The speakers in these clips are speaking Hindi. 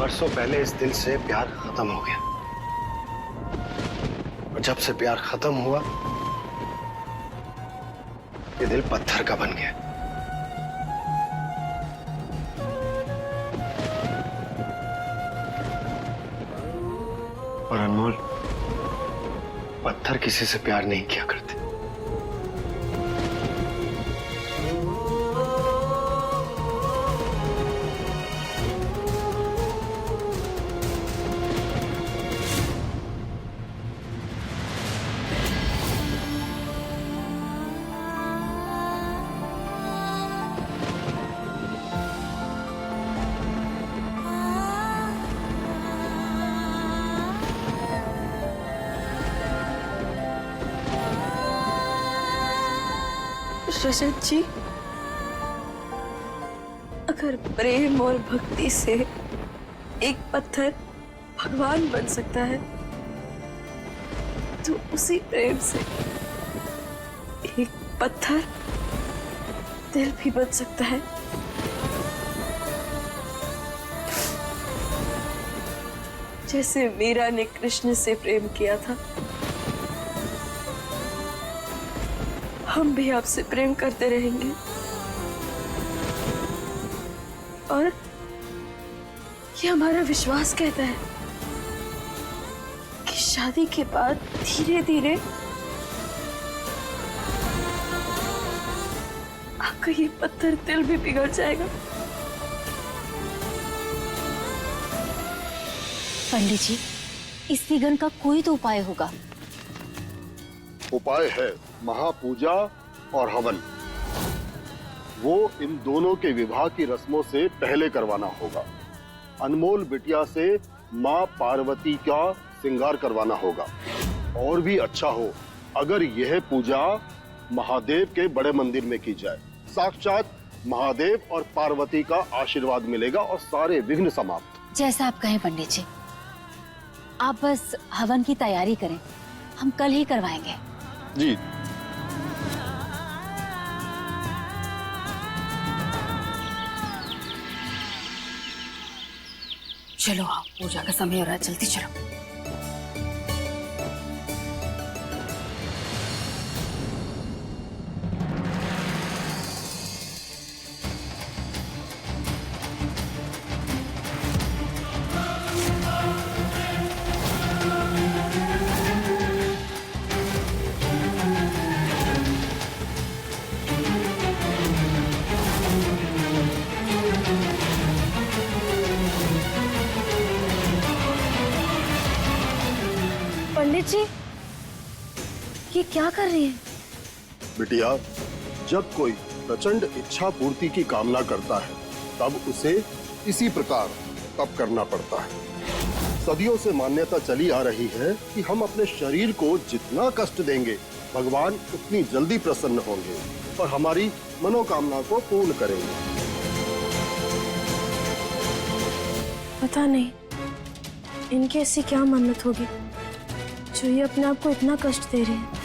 बरसों पहले इस दिल से प्यार खत्म हो गया, और जब से प्यार खत्म हुआ ये दिल पत्थर का बन गया। और अनमोल, पत्थर किसी से प्यार नहीं किया करते। रजत जी, अगर प्रेम और भक्ति से एक पत्थर भगवान बन सकता है तो उसी प्रेम से एक पत्थर दिल भी बन सकता है। जैसे मीरा ने कृष्ण से प्रेम किया था, हम भी आपसे प्रेम करते रहेंगे। और ये हमारा विश्वास कहता है कि शादी के बाद धीरे धीरे आपका ये पत्थर दिल भी पिघल जाएगा। पंडित जी, इस विघ्न का कोई तो उपाय होगा। उपाय है महापूजा और हवन। वो इन दोनों के विवाह की रस्मों से पहले करवाना होगा। अनमोल बिटिया से माँ पार्वती का श्रृंगार करवाना होगा। और भी अच्छा हो अगर यह पूजा महादेव के बड़े मंदिर में की जाए। साक्षात महादेव और पार्वती का आशीर्वाद मिलेगा और सारे विघ्न समाप्त। जैसा आप कहें पंडित जी, आप बस हवन की तैयारी करें, हम कल ही करवाएंगे। जी। चलो आओ, पूजा का समय हो रहा है, जल्दी चलो। पंडित जी, ये क्या कर रही हैं? बिटिया, जब कोई प्रचंड इच्छा पूर्ति की कामना करता है तब उसे इसी प्रकार तप करना पड़ता है। सदियों से मान्यता चली आ रही है कि हम अपने शरीर को जितना कष्ट देंगे भगवान उतनी जल्दी प्रसन्न होंगे और हमारी मनोकामना को पूर्ण करेंगे। पता नहीं इनकी ऐसी क्या मन्नत होगी जो ये अपने आप को इतना कष्ट दे रही है।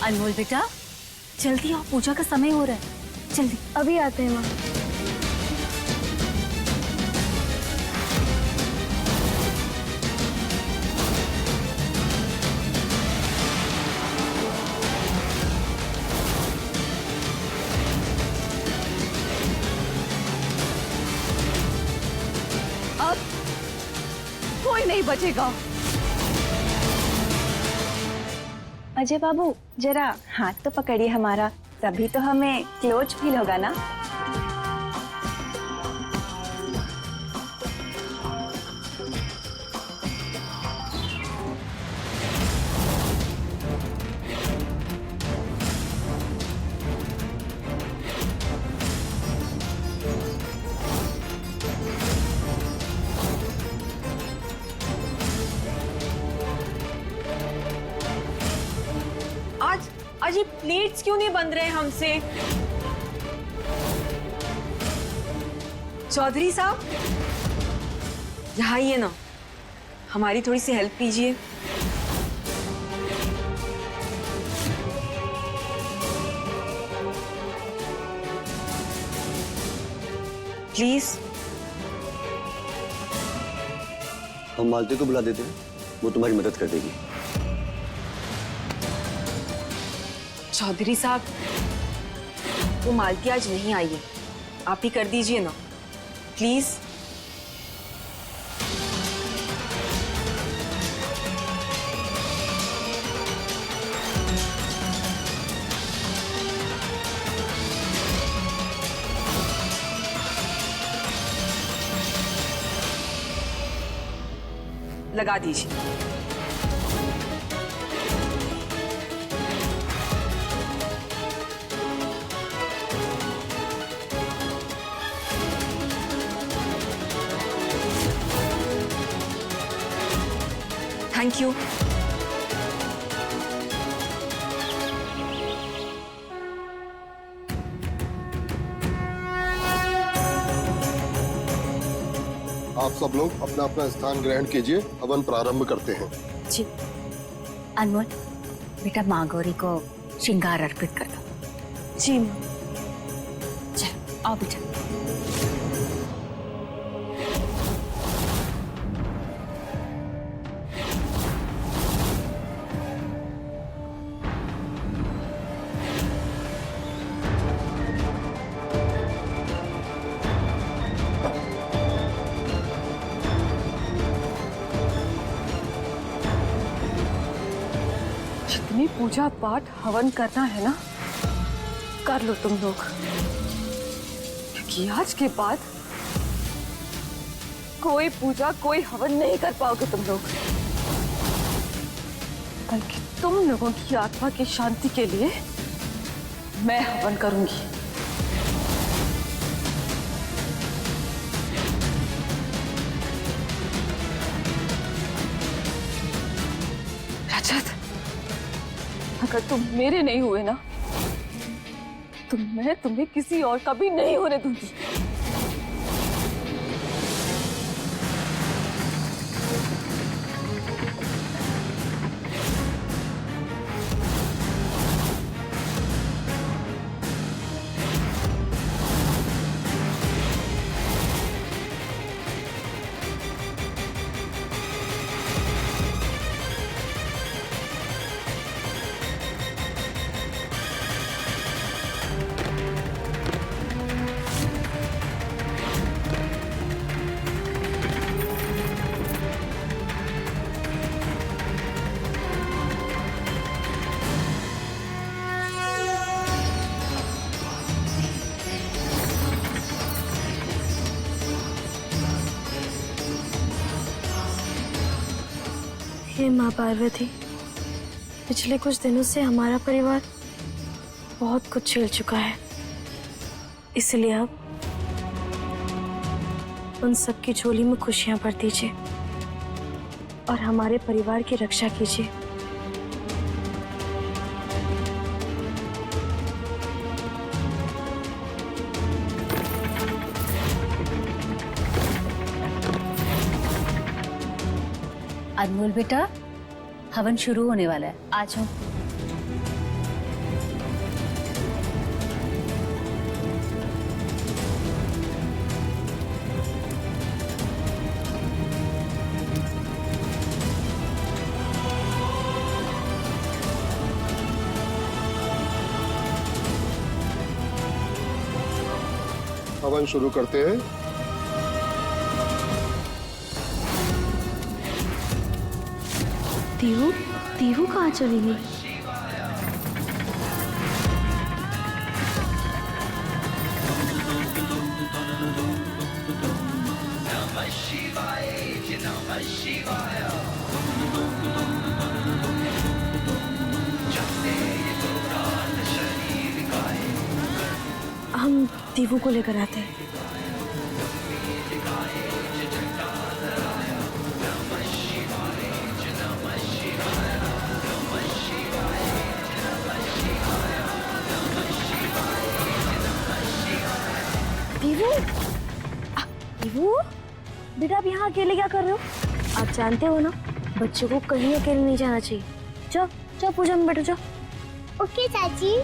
अनमोल बेटा, जल्दी आओ, पूजा का समय हो रहा है, जल्दी। अभी आते हैं माँ। अब कोई नहीं बचेगा। अजय बाबू, जरा हाथ तो पकड़िए हमारा। तभी तो हमें क्लोज फील होगा ना। आज ये प्लेट्स क्यों नहीं बन रहे हैं हमसे? चौधरी साहब, यहाँ आइए ना, हमारी थोड़ी सी हेल्प कीजिए। प्लीज। हम मालती को बुला देते हैं, वो तुम्हारी मदद कर देगी। चौधरी साहब, वो मालती आज नहीं आई है, आप ही कर दीजिए ना प्लीज। लगा दीजिए। Thank you. आप सब लोग अपना अपना स्थान ग्रहण कीजिए, हवन प्रारंभ करते हैं। जी। अनमोल, बेटा माँ गौरी को श्रृंगार अर्पित कर दो। जी माँ। चल आओ बेटा। जितनी पूजा पाठ हवन करना है ना, कर लो तुम लोग, क्योंकि आज के बाद कोई पूजा कोई हवन नहीं कर पाओगे तुम लोग, बल्कि तुम लोगों की आत्मा की शांति के लिए मैं हवन करूंगी। रजत, अगर तुम मेरे नहीं हुए ना, तो मैं तुम्हें किसी और का भी नहीं होने दूंगी। हे माँ पार्वती, पिछले कुछ दिनों से हमारा परिवार बहुत कुछ झेल चुका है, इसलिए अब उन सब की झोली में खुशियां भर दीजिए और हमारे परिवार की रक्षा कीजिए। अनमोल बेटा, हवन शुरू होने वाला है, आ जाओ। हवन शुरू करते हैं। तीहू, तीहू कहाँ चली गई? हम दीवू को लेकर आते हैं। दीवू, दीवू, बेटा आप यहाँ अकेले क्या कर रहे हो? आप जानते हो ना, बच्चे को कहीं अकेले नहीं जाना चाहिए। जाओ जाओ पूजा में बैठो, जाओ। ओके चाची।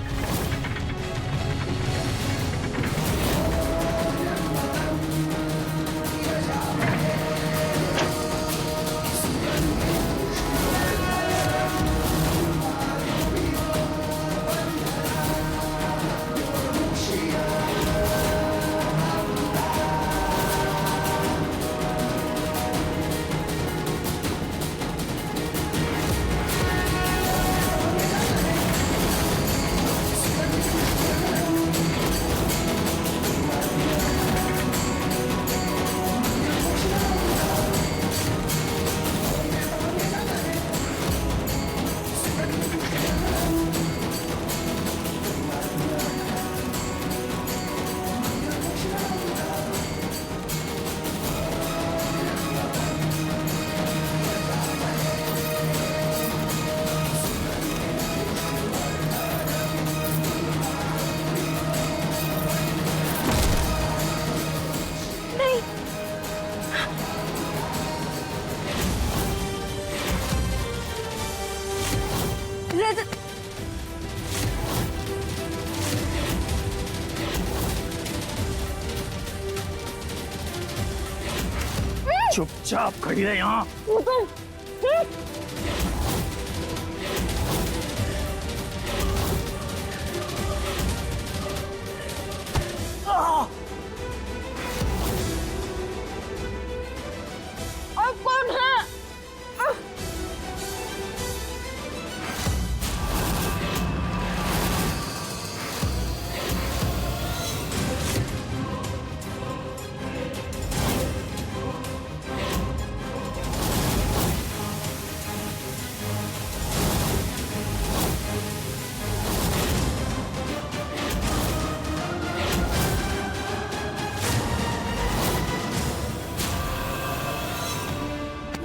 चुपचाप खड़ी रहे यहाँ। अब कौन है?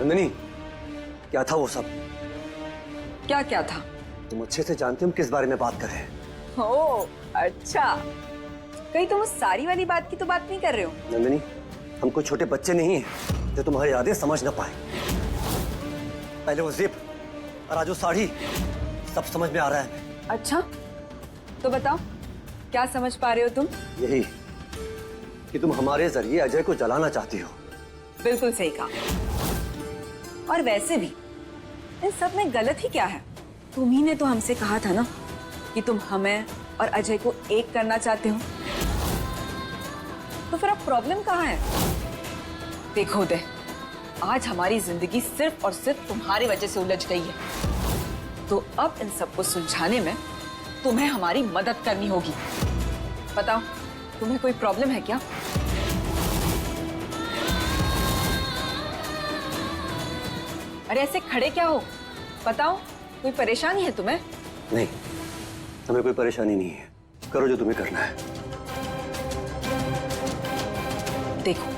नंदिनी, क्या था वो सब? क्या क्या था? तुम अच्छे से जानते हो हम किस बारे में बात कर रहे हैं। ओह अच्छा, कहीं तुम उस साड़ी वाली बात की तो बात नहीं कर रहे हो? नंदिनी, हम कोई छोटे बच्चे नहीं हैं जो तुम्हारी यादें समझ ना पाए। पहले वो जिप और आज वो साड़ी, सब समझ में आ रहा है। अच्छा तो बताओ, क्या समझ पा रहे हो तुम? यही कि तुम हमारे जरिए अजय को जलाना चाहती हो। बिल्कुल सही कहा। और वैसे भी इन सब में गलत ही क्या है? तुम ही ने तो हमसे कहा था ना कि तुम हमें और अजय को एक करना चाहते हो, तो फिर अब प्रॉब्लम कहाँ है? देखो उदय, आज हमारी जिंदगी सिर्फ और सिर्फ तुम्हारी वजह से उलझ गई है, तो अब इन सबको सुलझाने में तुम्हें हमारी मदद करनी होगी। बताओ, तुम्हें कोई प्रॉब्लम है क्या? अरे ऐसे खड़े क्या हो? बताओ, कोई परेशानी है तुम्हें? नहीं, हमें कोई परेशानी नहीं है। करो जो तुम्हें करना है। देखो,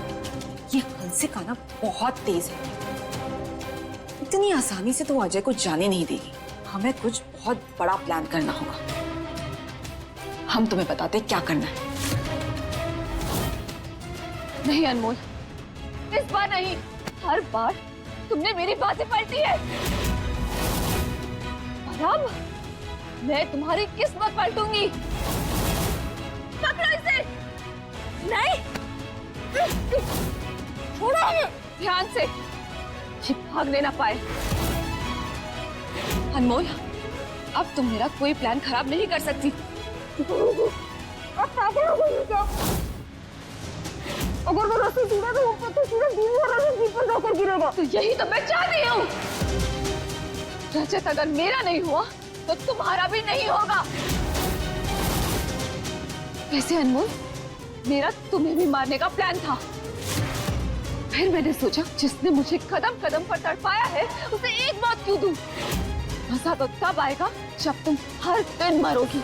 ये हंसिका ना बहुत तेज है। इतनी आसानी से तो वो अजय को जाने नहीं देगी। हमें कुछ बहुत बड़ा प्लान करना होगा। हम तुम्हें बताते क्या करना है। नहीं अनमोल, इस बार नहीं। हर बार तुमने मेरी बातें पलटी है। और अब मैं तुम्हारी किस्मत पलटूंगी। पकड़ो इसे। नहीं, छोड़ो ध्यान से, ये भागने ना पाए। अनमोल, अब तुम मेरा कोई प्लान खराब नहीं कर सकती। अगर वो रस्सी सीधा तो ऊपर तो सीधा दीवी वाला जीप पर जाकर गिरेगा। तो यही तो मैं चाहती हूँ। रजत अगर मेरा नहीं हुआ तो तुम्हारा भी नहीं होगा। वैसे अनमोल, मेरा तुम्हें भी मारने का प्लान था। फिर मैंने सोचा जिसने मुझे कदम कदम पर तड़पाया है उसे एक बात क्यों दूं? मजा तो तब आएगा जब तुम हर दिन मरोगी,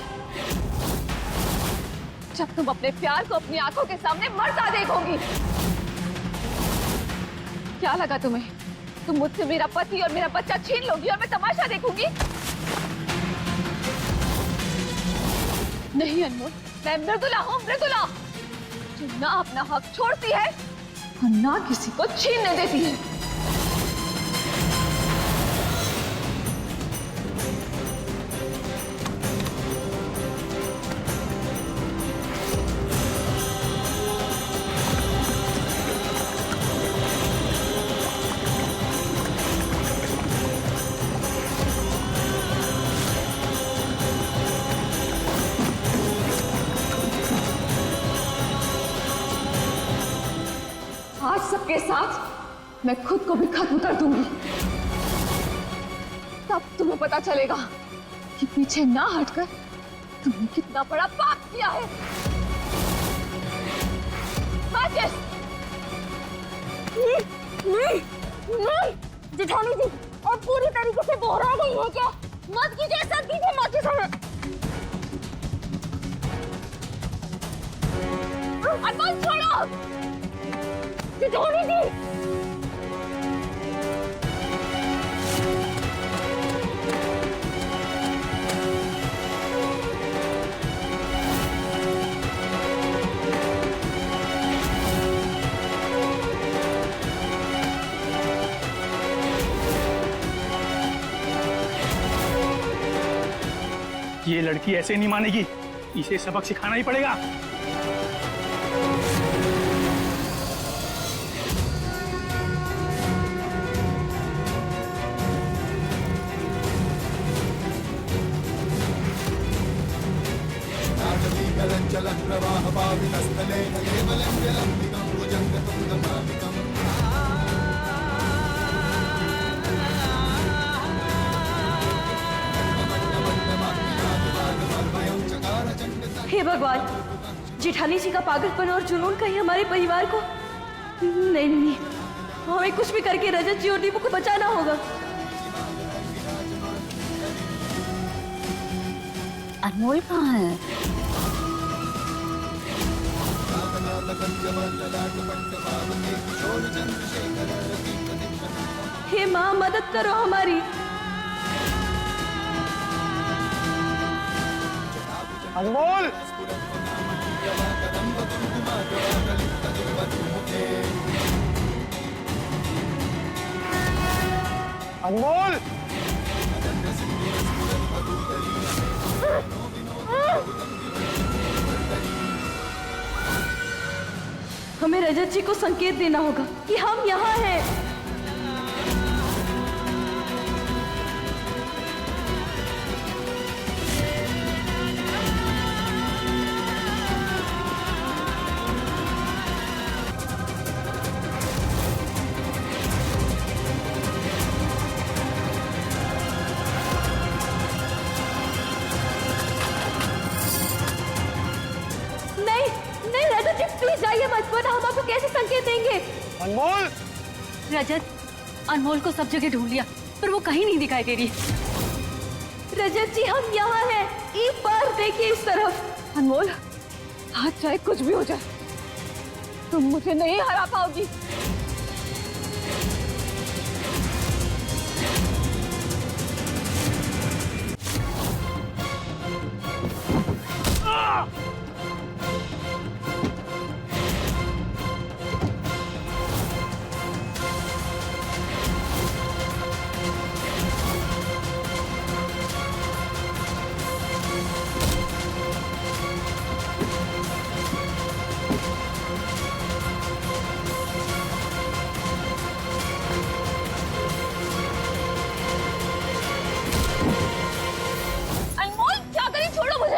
जब तुम अपने प्यार को अपनी आंखों के सामने मरता देखोगी। क्या लगा तुम्हें? तुम मुझसे मेरा पति और मेरा बच्चा छीन लोगी और मैं तमाशा देखूंगी? नहीं अनमोल, मैं मृदुला हूँ, मृदुला, जो ना अपना हक छोड़ती है और ना किसी को छीनने देती है। आज सबके साथ मैं खुद को भी खत्म कर दूंगी, तब तुम्हें पता चलेगा कि पीछे ना हटकर तुमने कितना बड़ा पाप किया है। राजेश! नहीं, नहीं, जेठानी जी, और पूरी तरीके से बोरा गई है क्या? मत कीजिए, सब कीजिए, मत कीजिए। अनमोल छोड़ो! जेठानी जी! ये लड़की ऐसे नहीं मानेगी, इसे सबक सिखाना ही पड़ेगा। हे भगवान, जेठानी जी का पागलपन और जुनून कहीं हमारे परिवार को नहीं, नहीं, हमें कुछ भी करके रजत जी और दीपू को बचाना होगा। अनमोल कहाँ है? हे माँ, मदद करो हमारी। अनमोल! अनमोल! हमें रजत जी को संकेत देना होगा कि हम यहाँ हैं। प्लीज जाइए मत, वरना हम आपको कैसे संकेत देंगे? अनमोल! रजत, अनमोल को सब जगह ढूंढ लिया पर वो कहीं नहीं दिखाई दे रही। रजत जी, हम यहाँ हैं, एक बार देखिए इस तरफ। अनमोल, आज चाहे कुछ भी हो जाए, तुम मुझे नहीं हरा पाओगी।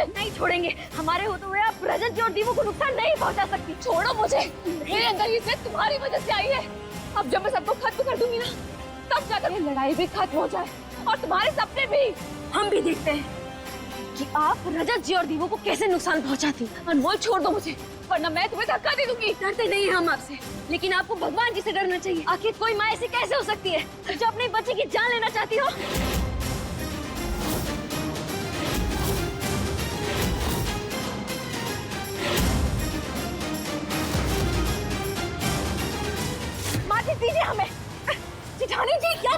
नहीं छोड़ेंगे, हमारे होते हुए आप रजत जी और दीपू को नुकसान नहीं पहुंचा सकती। छोड़ो मुझे, मेरे अंदर ये जिद तुम्हारी वजह से आई है। अब जब मैं सबको खत्म कर दूंगी ना, तब जाकर ये लड़ाई भी खत्म हो जाए और तुम्हारे सपने भी। हम भी देखते हैं कि आप रजत जी और दीपू को कैसे नुकसान पहुंचाती। अनमोल छोड़ दो मुझे, वरना मैं तुम्हें धक्का दे दूंगी। डरते नहीं हम आपसे, लेकिन आपको भगवान जी से डरना चाहिए। आखिर कोई माँ ऐसी कैसे हो सकती है जो अपने बच्चे की जान लेना चाहती हो? माचिस दीजिए हमें। जिठानी जी क्या?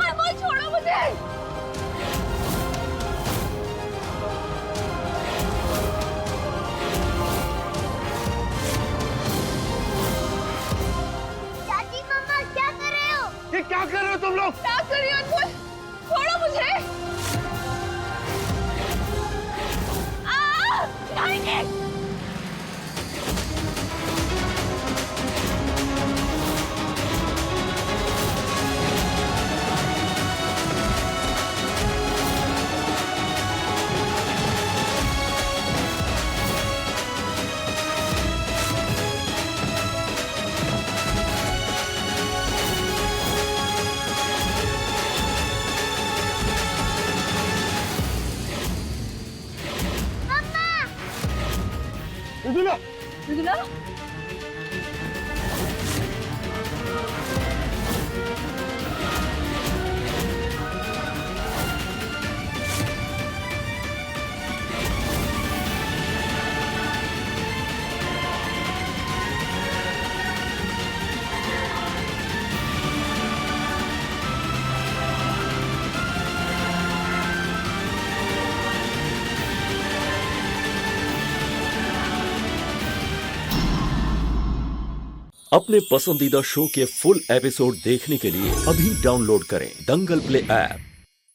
अनमोल छोड़ो मुझे। चाची मम्मा क्या कर रहे हो? ये क्या कर रहे हो तुम लोग? क्या कर रही हो अनमोल? छोड़ो मुझे। जिठानी जी। मृदुला, मृदुला अपने पसंदीदा शो के फुल एपिसोड देखने के लिए अभी डाउनलोड करें दंगल प्ले ऐप।